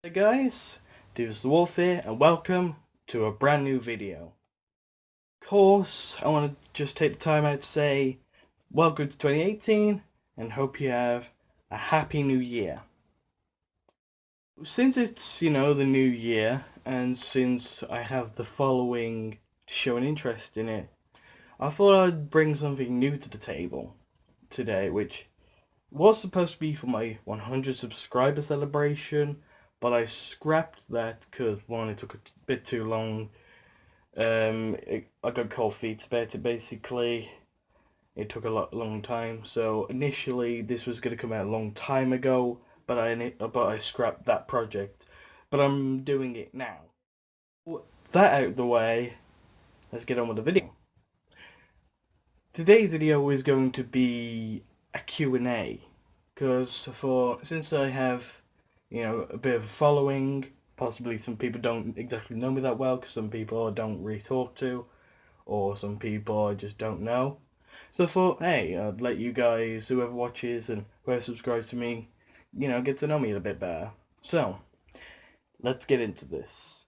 Hey guys, Devus the Wolf here, and welcome to a brand new video. Of course, I want to just take the time out to say welcome to 2018 and hope you have a happy new year. Since it's, the new year, and since I have the following to show an interest in it, I thought I'd bring something new to the table today, which was supposed to be for my 100 subscriber celebration, but I scrapped that because one, it took a bit too long. I got cold feet about it basically. It took a long time. So initially this was gonna come out a long time ago, but I scrapped that project. But I'm doing it now. With that out of the way, let's get on with the video. Today's video is going to be a Q&A, because since I have a bit of a following, possibly some people don't exactly know me that well because some people I don't really talk to, or some people I just don't know. So I thought, hey, I'd let you guys, whoever watches and whoever subscribes to me, get to know me a bit better. So let's get into this.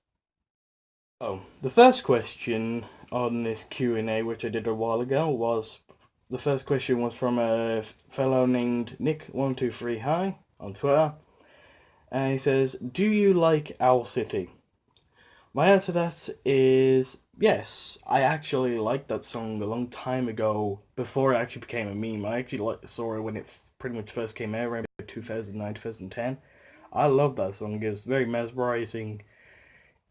Oh, the first question on this Q&A, which I did a while ago, the first question was from a fellow named Nick123Hi on Twitter. And he says, do you like Owl City? My answer to that is yes. I actually liked that song a long time ago, before it actually became a meme. I actually saw it when it pretty much first came out, around 2009, 2010. I love that song. It's very mesmerizing.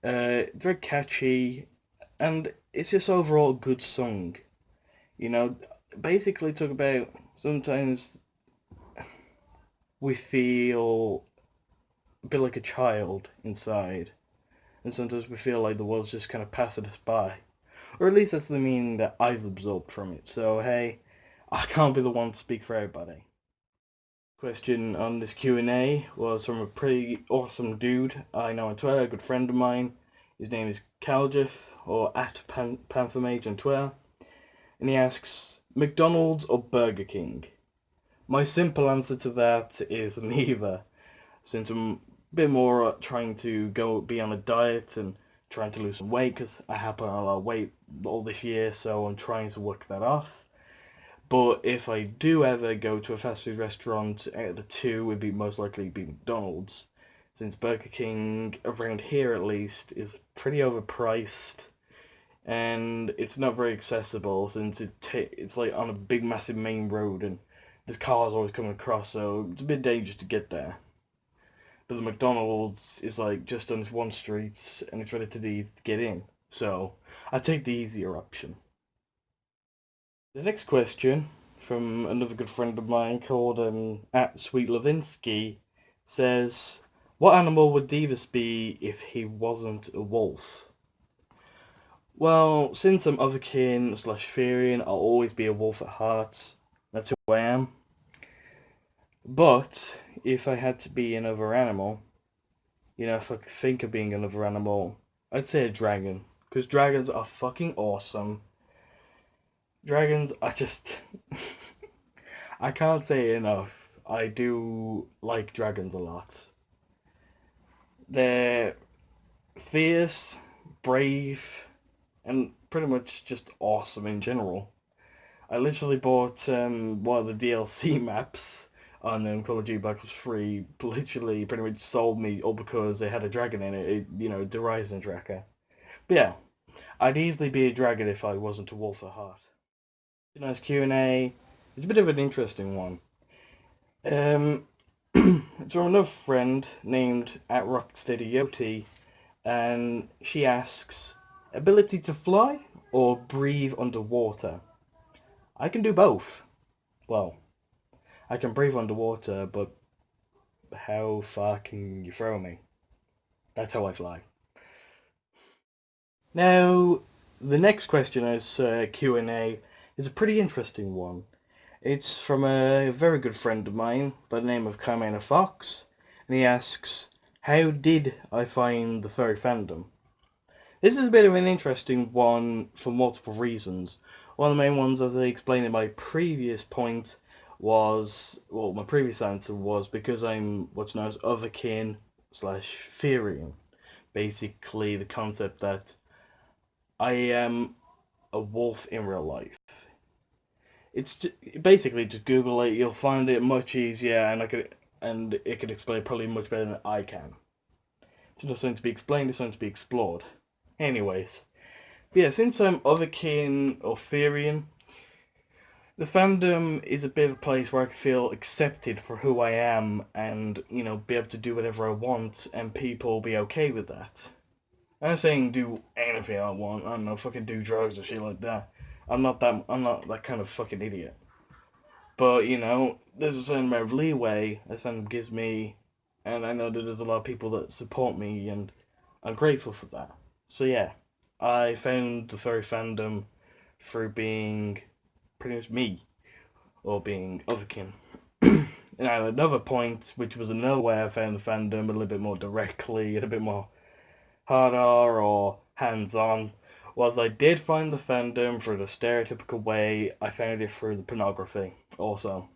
It's very catchy, and it's just overall a good song. You know, basically talk about sometimes we feel a bit like a child inside, and sometimes we feel like the world's just kind of passing us by. Or at least that's the meaning that I've absorbed from it. So hey, I can't be the one to speak for everybody. Question on this Q&A was from a pretty awesome dude I know on Twitter, a good friend of mine. His name is Kaljif, or at Panthermage on Twitter. And he asks, McDonald's or Burger King? My simple answer to that is neither, since I'm a bit more trying to be on a diet and trying to lose some weight, because I have put on a lot of weight all this year, so I'm trying to work that off. But if I do ever go to a fast food restaurant, out of the two, it would be most likely be McDonald's, since Burger King, around here at least, is pretty overpriced, and it's not very accessible, since it's like on a big massive main road, and there's cars always coming across, so it's a bit dangerous to get there. But the McDonald's is like just on this one street, and it's relatively easy to get in, so I take the easier option. The next question, from another good friend of mine called at Sweet Levinsky, says, what animal would Devus be if he wasn't a wolf? Well, since I'm otherkin / Therian, I'll always be a wolf at heart. That's who I am. But if I had to be another animal, if I could think of being another animal, I'd say a dragon. Because dragons are fucking awesome. Dragons are just... I can't say it enough. I do like dragons a lot. They're fierce, brave, and pretty much just awesome in general. I literally bought one of the DLC maps on Call of Duty Black Ops 3, literally pretty much sold me all because they had a dragon in it, the Horizon tracker. But yeah, I'd easily be a dragon if I wasn't a wolf at heart. Nice Q&A. It's a bit of an interesting one. It's from another friend named at Rocksteady and she asks, ability to fly or breathe underwater? I can do both. Well, I can breathe underwater, but how far can you throw me? That's how I fly. Now, the next question as Q&A is a pretty interesting one. It's from a very good friend of mine by the name of comin Fox, and he asks, how did I find the furry fandom? This is a bit of an interesting one for multiple reasons. One of the main ones, as I explained in my previous point, my previous answer was because I'm what's known as otherkin, slash theory. Basically, the concept that I am a wolf in real life. It's basically just Google it. You'll find it much easier, and it could explain probably much better than I can. It's not something to be explained. It's something to be explored. Anyways, yeah. Since I'm otherkin or Therian, the fandom is a bit of a place where I can feel accepted for who I am, and be able to do whatever I want, and people be okay with that. I'm not saying do anything I want. I don't know, fucking do drugs or shit like that. I'm not that kind of fucking idiot. But there's a certain amount of leeway that fandom gives me, and I know that there's a lot of people that support me, and I'm grateful for that. So yeah, I found the furry fandom through being pretty much me, or being otherkin. And I had another point, which was another way I found the fandom a little bit more directly, and a bit more harder or hands-on, was I did find the fandom through the stereotypical way. I found it through the pornography also.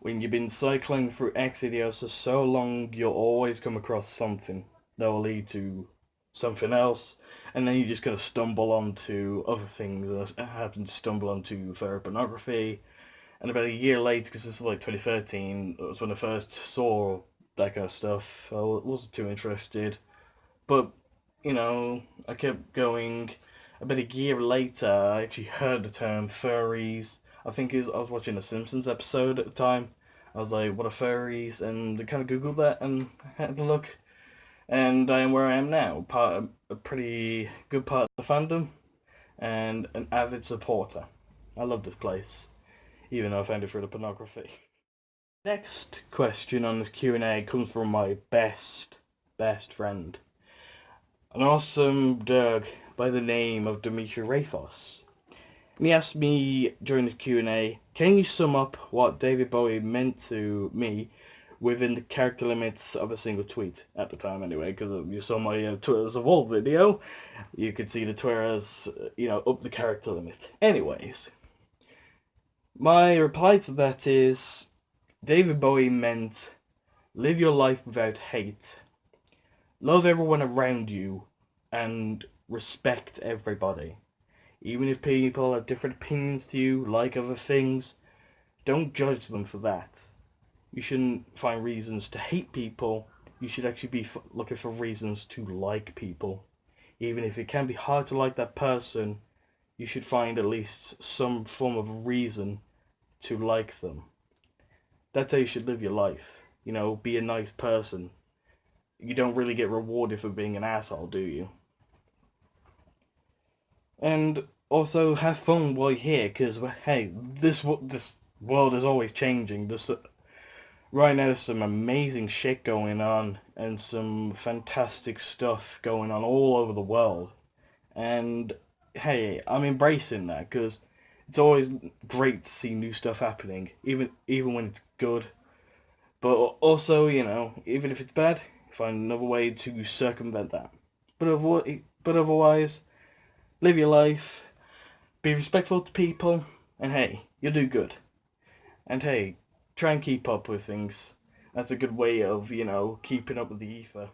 When you've been cycling through X videos for so long, you'll always come across something that will lead to something else, and then you just kind of stumble onto other things. I happened to stumble onto furry pornography, and about a year later, because this was like 2013, it was when I first saw that kind of stuff. I wasn't too interested. But, I kept going. About a year later, I actually heard the term furries. I was watching a Simpsons episode at the time. I was like, what are furries? And I kind of Googled that and had a look. And I am where I am now. A pretty good part of the fandom. And an avid supporter. I love this place. Even though I found it through the pornography. Next question on this Q&A comes from my best friend. An awesome Dirk by the name of Dimitri Rafos. And he asked me during the Q&A, can you sum up what David Bowie meant to me within the character limits of a single tweet? At the time anyway, because you saw my Twitter's Evolve video, you could see the Twitter's, up the character limit. Anyways, my reply to that is, David Bowie meant live your life without hate. Love everyone around you and respect everybody. Even if people have different opinions to you, like other things, don't judge them for that. You shouldn't find reasons to hate people. You should actually be looking for reasons to like people. Even if it can be hard to like that person, you should find at least some form of reason to like them. That's how you should live your life. Be a nice person. You don't really get rewarded for being an asshole, do you? And also have fun while you're here, because hey, this world is always changing. Right now there's some amazing shit going on, and some fantastic stuff going on all over the world. And hey, I'm embracing that, because it's always great to see new stuff happening, even when it's good. But also, even if it's bad, find another way to circumvent that. But otherwise, live your life, be respectful to people, and hey, you'll do good. And hey, try and keep up with things. That's a good way of, keeping up with the ether.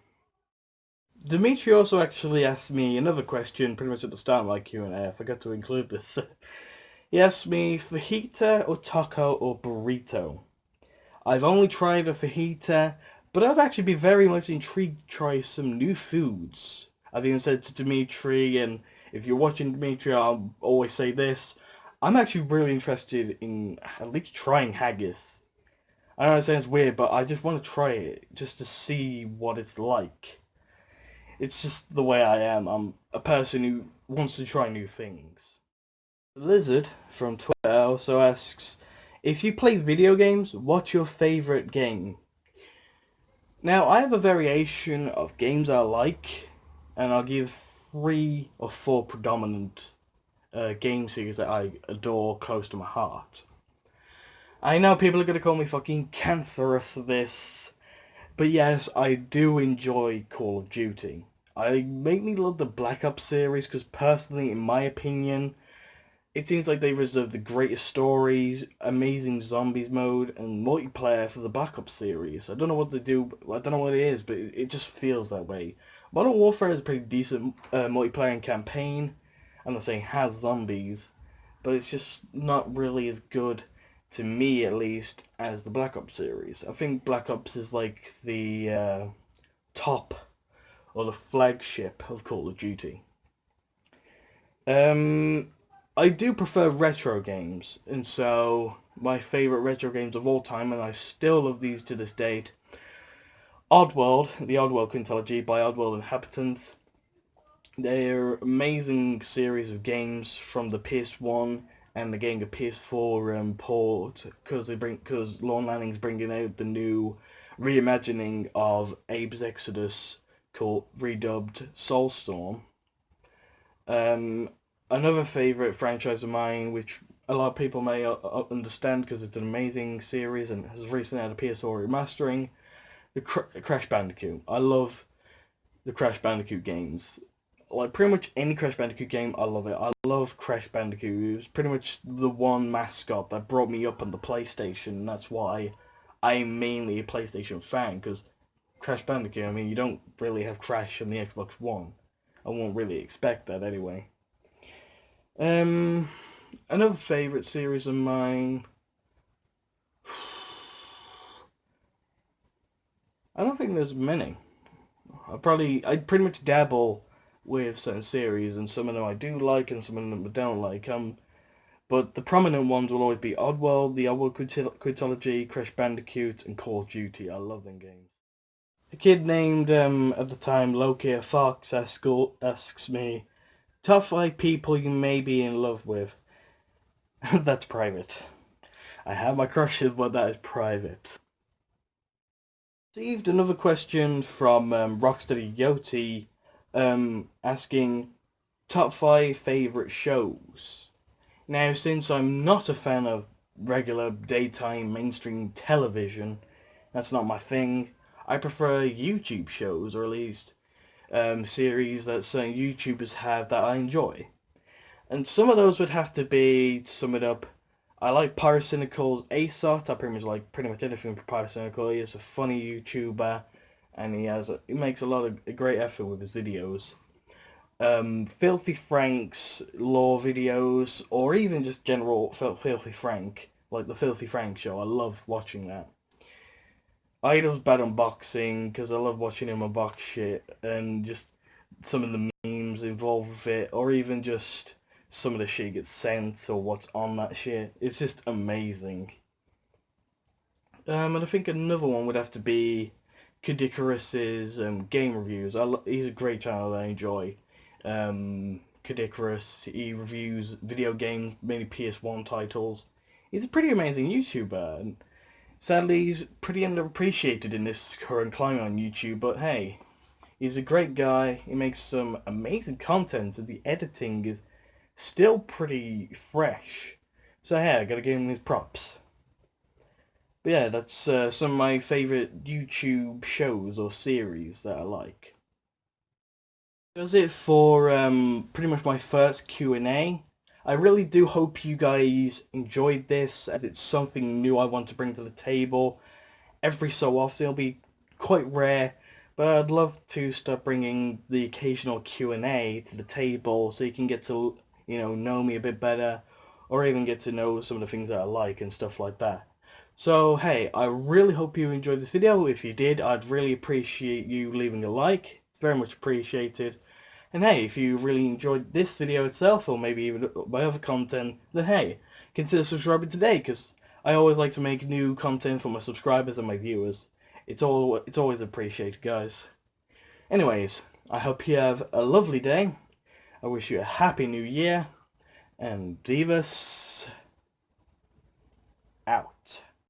Dimitri also actually asked me another question pretty much at the start of my Q&A. I forgot to include this. He asked me fajita or taco or burrito. I've only tried a fajita, but I've actually been very much intrigued to try some new foods. I've even said to Dimitri, and if you're watching Dimitri, I'll always say this, I'm actually really interested in at least trying haggis. I know it sounds weird, but I just want to try it, just to see what it's like. It's just the way I am. I'm a person who wants to try new things. Lizard from Twitter also asks, if you play video games, what's your favourite game? Now, I have a variation of games I like, and I'll give 3 or 4 predominant game series that I adore close to my heart. I know people are going to call me fucking cancerous for this, but yes, I do enjoy Call of Duty. I mainly love the Black Ops series because personally, in my opinion, it seems like they reserved the greatest stories, amazing zombies mode, and multiplayer for the backup series. I don't know what they do, I don't know what it is, but it just feels that way. Modern Warfare is a pretty decent multiplayer and campaign. I'm not saying it has zombies, but it's just not really as good, to me at least, as the Black Ops series. I think Black Ops is like the top or the flagship of Call of Duty. Um, I do prefer retro games, and so my favourite retro games of all time, and I still love these to this date, Oddworld, the Oddworld quintilogy by Oddworld Inhabitants. They're amazing series of games from the PS1 and the getting a PS4 port, because Lorne Lanning's bringing out the new reimagining of Abe's Exodus called redubbed Soulstorm. Um, Another favourite franchise of mine, which a lot of people may understand because it's an amazing series and has recently had a PS4 remastering, the Crash Bandicoot. I love the Crash Bandicoot games. Like pretty much any Crash Bandicoot game, I love it. I love Crash Bandicoot. It was pretty much the one mascot that brought me up on the PlayStation, and that's why I'm mainly a PlayStation fan, because Crash Bandicoot, I mean, you don't really have Crash on the Xbox One. I won't really expect that anyway. Um, Another favourite series of mine. I don't think there's many. I pretty much dabble with certain series, and some of them I do like, and some of them I don't like. But the prominent ones will always be Oddworld, the Oddworld Quintilogy, Crash Bandicoot, and Call of Duty. I love them games. A kid named at the time Loki Fox asks me, top 5 people you may be in love with. That's private. I have my crushes, but that is private. Received another question from Rocksteady Yoti, asking top 5 favourite shows. Now, since I'm not a fan of regular daytime mainstream television, that's not my thing, I prefer YouTube shows, or at least series that certain YouTubers have that I enjoy. And some of those would have to be, to sum it up, I like Pyrocynical's ASOT. I pretty much anything for Pyrocynical. He is a funny YouTuber, and he makes a lot of great effort with his videos. Filthy Frank's lore videos, or even just general Filthy Frank, like the Filthy Frank show. I love watching that. Idol's Bad Unboxing, because I love watching him unbox shit, and just some of the memes involved with it, or even just some of the shit gets sent, or what's on that shit. It's just amazing. And I think another one would have to be Kadikarus's game reviews. He's a great channel that I enjoy. Kadikarus, he reviews video games, mainly PS1 titles. He's a pretty amazing YouTuber, and sadly he's pretty underappreciated in this current climate on YouTube, but hey, he's a great guy. He makes some amazing content, and the editing is still pretty fresh. So yeah, I gotta give him his props. But yeah, that's some of my favourite YouTube shows or series that I like. That's it for pretty much my first Q&A. I really do hope you guys enjoyed this, as it's something new I want to bring to the table. Every so often, it'll be quite rare, but I'd love to start bringing the occasional Q&A to the table so you can get to, know me a bit better, or even get to know some of the things that I like and stuff like that. So hey, I really hope you enjoyed this video. If you did, I'd really appreciate you leaving a like. It's very much appreciated. And hey, if you really enjoyed this video itself, or maybe even my other content, then hey, consider subscribing today, because I always like to make new content for my subscribers and my viewers. It's always appreciated, guys. Anyways, I hope you have a lovely day. I wish you a happy new year, and Devus out.